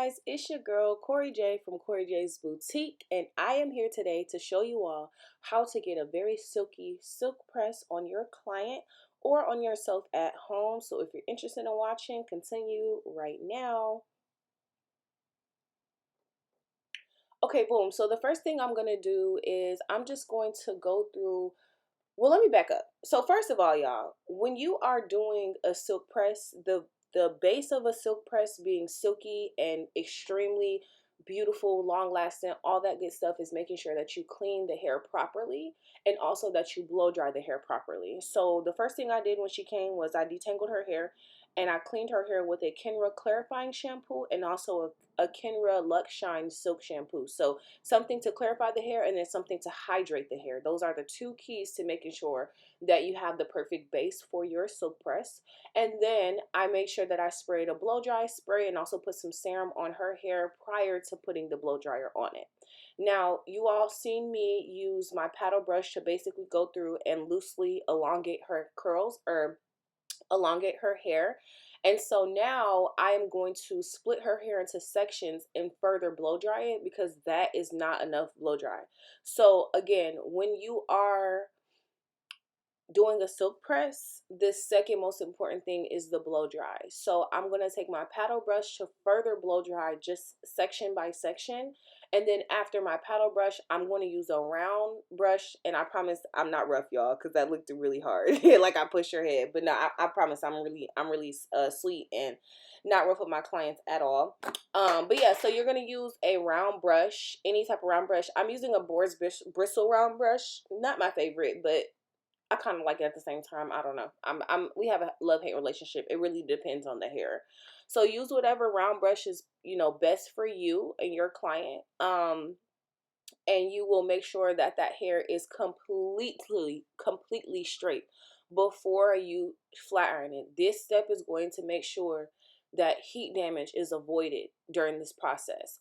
guys, it's your girl Corey J from Corey J's Boutique, and I am here today to show you all how to get a very silky silk press on your client or on yourself at home. So if you're interested in watching, continue right now. Okay, boom. So the first thing I'm going to do is I'm just going to go through. Well, let me back up. So first of all, y'all, when you are doing a silk press, the base of a silk press being silky and extremely beautiful, long lasting, all that good stuff is making sure that you clean the hair properly and also that you blow dry the hair properly. So the first thing I did when she came was I detangled her hair and I cleaned her hair with a Kenra clarifying shampoo and also a Kenra Luxe Shine silk shampoo. So something to clarify the hair and then something to hydrate the hair. Those are the two keys to making sure that you have the perfect base for your silk press. And then I make sure that I sprayed a blow dry spray and also put some serum on her hair prior to putting the blow dryer on it. Now, you all seen me use my paddle brush to basically go through and loosely elongate her curls or elongate her hair. And so now I am going to split her hair into sections and further blow dry it because that is not enough blow dry. So again, when you are doing a silk press, the second most important thing is the blow dry. So I'm going to take my paddle brush to further blow dry just section by section. And then after my paddle brush, I'm going to use a round brush. And I promise I'm not rough, y'all, because that looked really hard. Like I pushed her head. But no, I promise I'm really sweet and not rough with my clients at all. But yeah, so you're going to use a round brush, any type of round brush. I'm using a boar's bristle round brush. Not my favorite, but I kind of like it at the same time. I don't know. We have a love-hate relationship. It really depends on the hair. So use whatever round brush is, best for you and your client. And you will make sure that that hair is completely straight before you flat iron it. This step is going to make sure that heat damage is avoided during this process.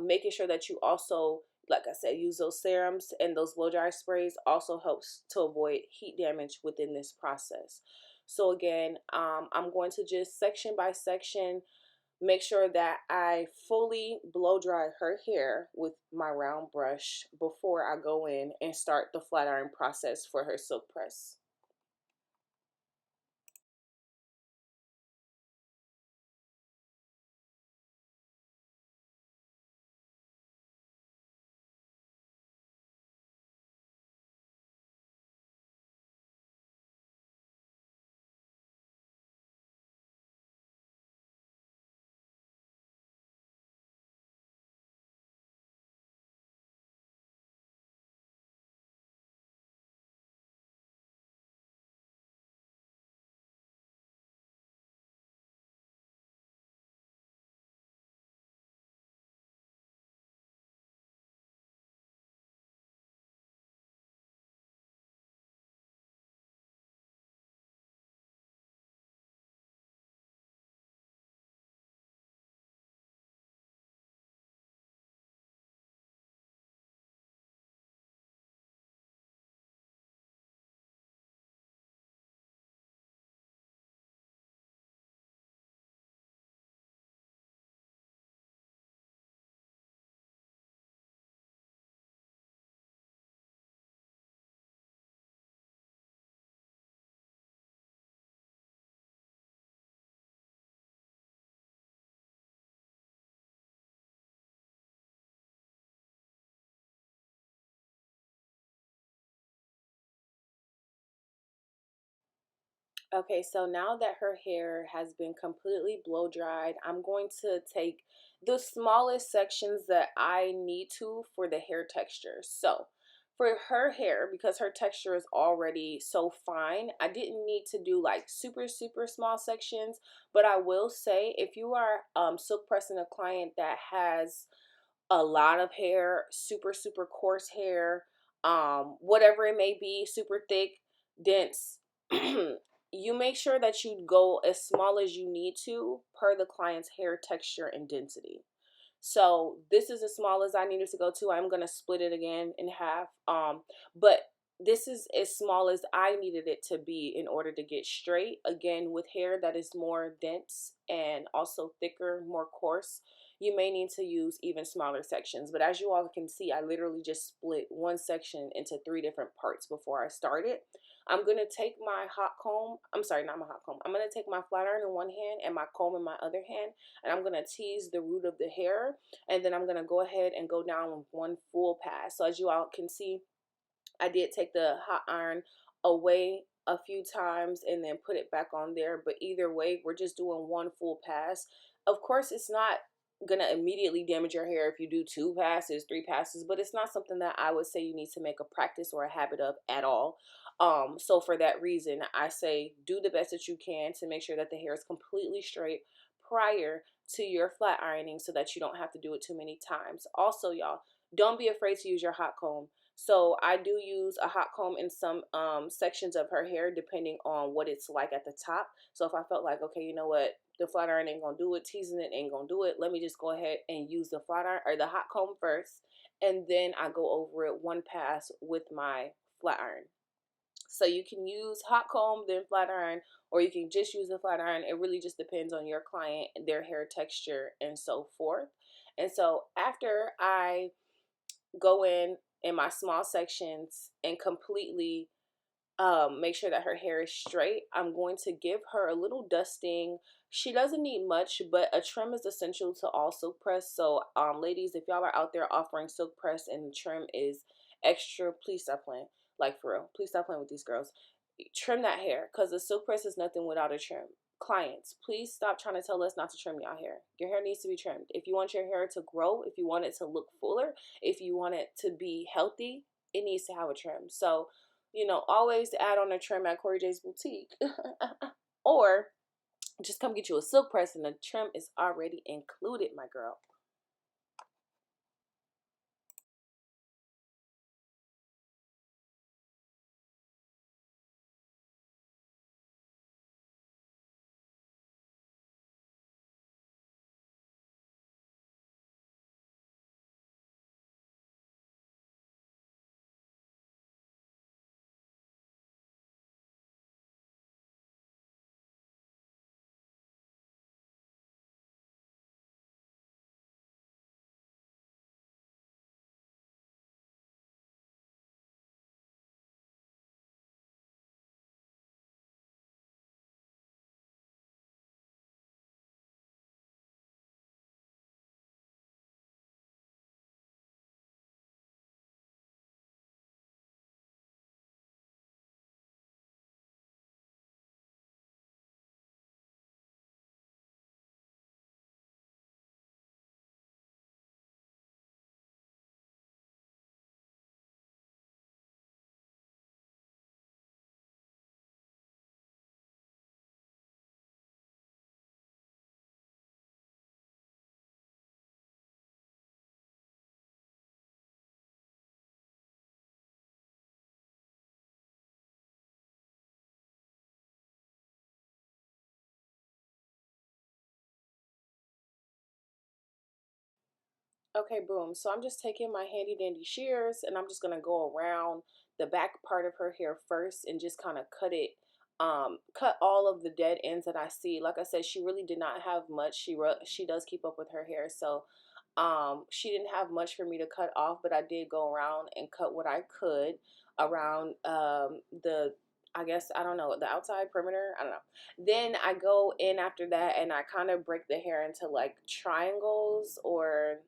Making sure that you also, like I said, use those serums and those blow dry sprays also helps to avoid heat damage within this process. So again, I'm going to just section by section make sure that I fully blow dry her hair with my round brush before I go in and start the flat iron process for her silk press. Okay, so now that her hair has been completely blow dried, I'm going to take the smallest sections that I need to for the hair texture. So for her hair, because her texture is already so fine, I didn't need to do like super small sections. But I will say, if you are silk pressing a client that has a lot of hair, super coarse hair, whatever it may be, super thick, dense, you make sure that you go as small as you need to per the client's hair texture and density. So this is as small as I needed to go to. I'm going to split it again in half. But this is as small as I needed it to be in order to get straight. Again, with hair that is more dense and also thicker, more coarse, you may need to use even smaller sections. But as you all can see, I literally just split one section into 3 different parts before I started. I'm going to take my hot comb, I'm sorry, not my hot comb. I'm going to take my flat iron in one hand and my comb in my other hand, and I'm going to tease the root of the hair, and then I'm going to go ahead and go down with one full pass. So as you all can see, I did take the hot iron away a few times and then put it back on there. But either way, we're just doing one full pass. Of course, it's not going to immediately damage your hair if you do 2 passes, 3 passes, but it's not something that I would say you need to make a practice or a habit of at all. So for that reason, I say do the best that you can to make sure that the hair is completely straight prior to your flat ironing so that you don't have to do it too many times. Also, y'all, don't be afraid to use your hot comb. So I do use a hot comb in some sections of her hair depending on what it's like at the top. So if I felt like, okay, you know what, the flat iron ain't gonna do it, teasing it ain't gonna do it, let me just go ahead and use the flat iron or the hot comb first, and then I go over it one pass with my flat iron. So you can use hot comb, then flat iron, or you can just use the flat iron. It really just depends on your client, their hair texture, and so forth. And so after I go in my small sections and completely make sure that her hair is straight, I'm going to give her a little dusting. She doesn't need much, but a trim is essential to all silk press. So ladies, if y'all are out there offering silk press and trim is extra, please stop playing. Like, for real, please stop playing with these girls. Trim that hair, because the silk press is nothing without a trim. Clients, please stop trying to tell us not to trim your hair. Your hair needs to be trimmed. If you want your hair to grow, if you want it to look fuller, if you want it to be healthy, it needs to have a trim. So, you know, always add on a trim at Corey J's Boutique. Or just come get you a silk press and the trim is already included, my girl. Okay, boom. So I'm just taking my handy dandy shears and I'm just gonna go around the back part of her hair first and just kind of cut it, cut all of the dead ends that I see. Like I said, she really did not have much. She does keep up with her hair, so she didn't have much for me to cut off, but I did go around and cut what I could around the, I guess, I don't know, the outside perimeter, I don't know. Then I go in after that and I kind of break the hair into like triangles, or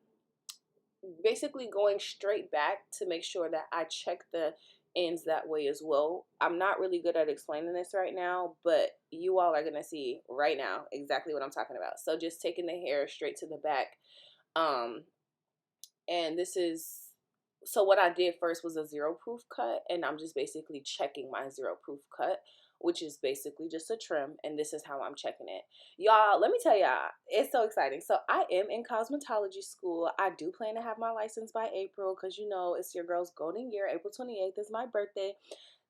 basically going straight back to make sure that I check the ends that way as well. I'm not really good at explaining this right now, but you all are going to see right now exactly what I'm talking about. So just taking the hair straight to the back. Um, and this is, so what I did first was a zero proof cut, and I'm just basically checking my zero proof cut, which is basically just a trim, and this is how I'm checking it. Y'all, let me tell y'all, it's so exciting. So I am in cosmetology school. I do plan to have my license by April, because you know it's your girl's golden year. April 28th is my birthday.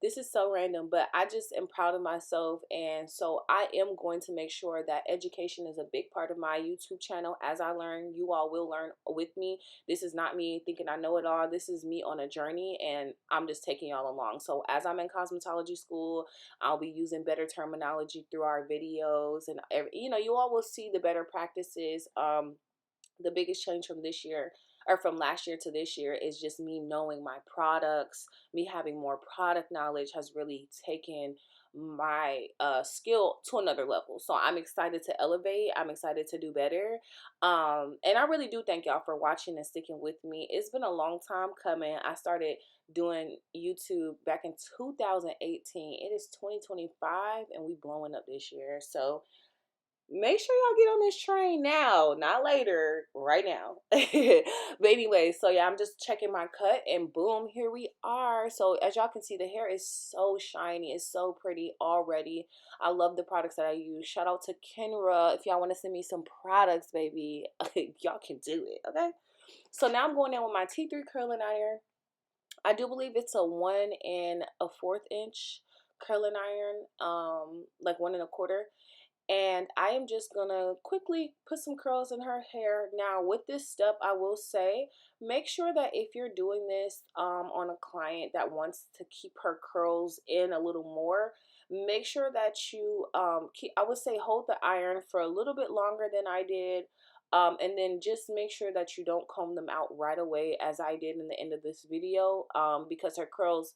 This is so random, but I just am proud of myself. And so I am going to make sure that education is a big part of my YouTube channel. As I learn, you all will learn with me. This is not me thinking I know it all. This is me on a journey, and I'm just taking y'all along. So as I'm in cosmetology school, I'll be using better terminology through our videos, and you all will see the better practices. The biggest change from this year, or from last year to this year, is just me knowing my products. Me having more product knowledge has really taken my skill to another level. So I'm excited to elevate. I'm excited to do better. And I really do thank y'all for watching and sticking with me. It's been a long time coming. I started doing YouTube back in 2018. It is 2025 and we blowing up this year. So make sure y'all get on this train now, not later, right now. But anyway, so yeah, I'm just checking my cut, and boom, here we are. So as y'all can see, the hair is so shiny. It's so pretty already. I love the products that I use. Shout out to Kenra. If y'all want to send me some products, baby, y'all can do it, okay? So now I'm going in with my T3 curling iron. I do believe it's a 1 1/4 inch curling iron, like 1 1/4. And I am just gonna quickly put some curls in her hair. Now with this step, I will say, make sure that if you're doing this on a client that wants to keep her curls in a little more, make sure that you I would say hold the iron for a little bit longer than I did. And then just make sure that you don't comb them out right away, as I did in the end of this video, because her curls,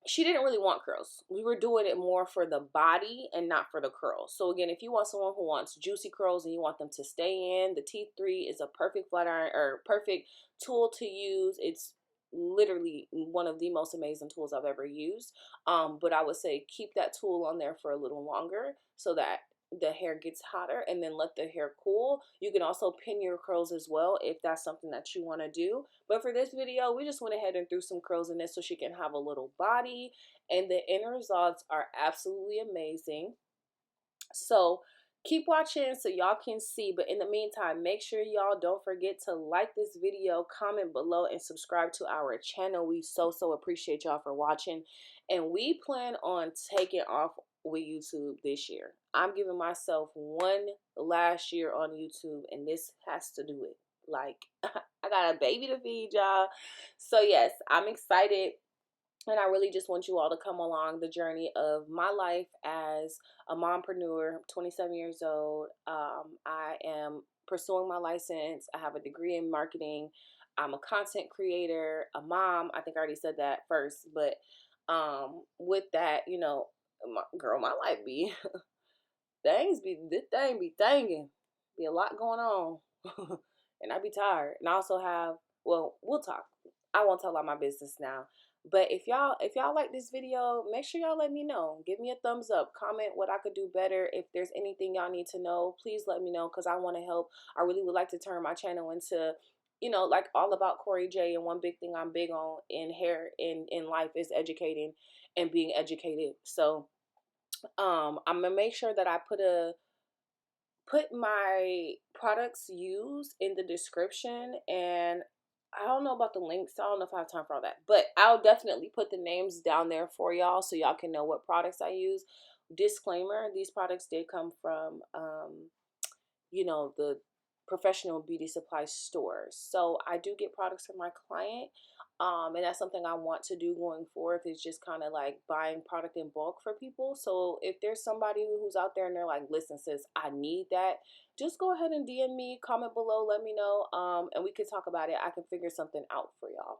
she didn't really want curls. We were doing it more for the body and not for the curls. So again, if you want someone who wants juicy curls and you want them to stay in, the T3 is a perfect flat iron, or perfect tool to use. It's literally one of the most amazing tools I've ever used. But I would say keep that tool on there for a little longer so that the hair gets hotter, and then let the hair cool. You can also pin your curls as well if that's something that you want to do. But for this video, we just went ahead and threw some curls in this so she can have a little body, and the end results are absolutely amazing. So keep watching so y'all can see. But in the meantime, make sure y'all don't forget to like this video, comment below, and subscribe to our channel. We so appreciate y'all for watching, and we plan on taking off with YouTube this year. I'm giving myself one last year on YouTube, and this has to do it. Like, I got a baby to feed, y'all. So yes, I'm excited. And I really just want you all to come along the journey of my life as a mompreneur. 27 years old. I am pursuing my license. I have a degree in marketing. I'm a content creator, a mom. I think I already said that first. But with that, my life be this thing be thinking. Be a lot going on. And I be tired. And I also have, well, we'll talk. I won't tell all my business now. But if y'all like this video, make sure y'all let me know. Give me a thumbs up. Comment what I could do better. If there's anything y'all need to know, please let me know, because I want to help. I really would like to turn my channel into, like all about Corey J. And one big thing I'm big on in hair, in life, is educating and being educated. So I'm gonna make sure that I put my products used in the description, and I don't know about the links. I don't know if I have time for all that, but I'll definitely put the names down there for y'all so y'all can know what products I use. Disclaimer, these products did come from the professional beauty supply stores. So I do get products from my client. And that's something I want to do going forward, is just kind of like buying product in bulk for people. So if there's somebody who's out there and they're like, listen, sis, I need that, just go ahead and DM me, comment below, let me know. And we can talk about it. I can figure something out for y'all.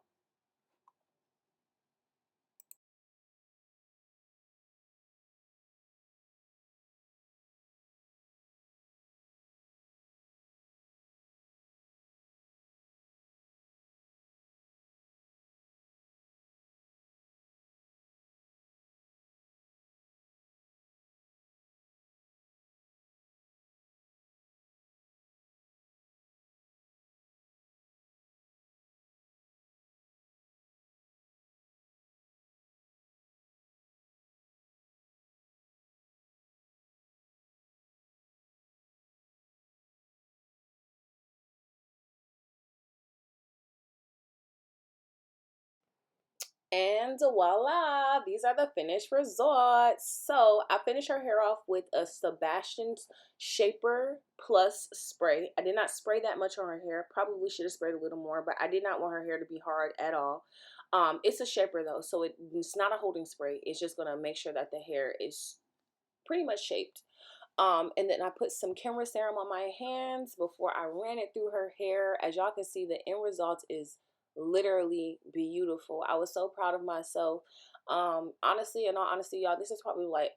And voila, these are the finished results. So I finished her hair off with a Sebastian's Shaper Plus spray. I did not spray that much on her hair. Probably should have sprayed a little more, but I did not want her hair to be hard at all. It's a shaper though, so it's not a holding spray. It's just gonna make sure that the hair is pretty much shaped. And then I put some Kenra serum on my hands before I ran it through her hair. As y'all can see, the end result is literally beautiful. I was so proud of myself. Honestly, in all honesty, y'all, this is probably like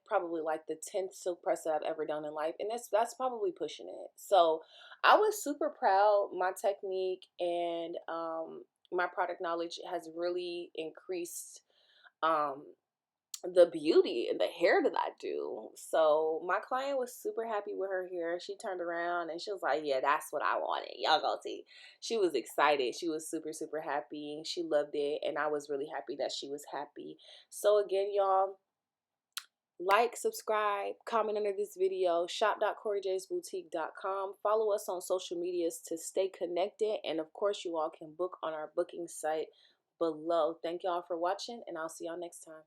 the 10th silk press that I've ever done in life, and that's probably pushing it. So I was super proud. My technique and my product knowledge has really increased. Um, the beauty and the hair that I do. So my client was super happy with her hair. She turned around and she was like, yeah, that's what I wanted. Y'all go see. She was excited. She was super, super happy. She loved it. And I was really happy that she was happy. So again, y'all, like, subscribe, comment under this video, shop.CoreyJsBoutique.com. Follow us on social medias to stay connected. And of course, you all can book on our booking site below. Thank y'all for watching, and I'll see y'all next time.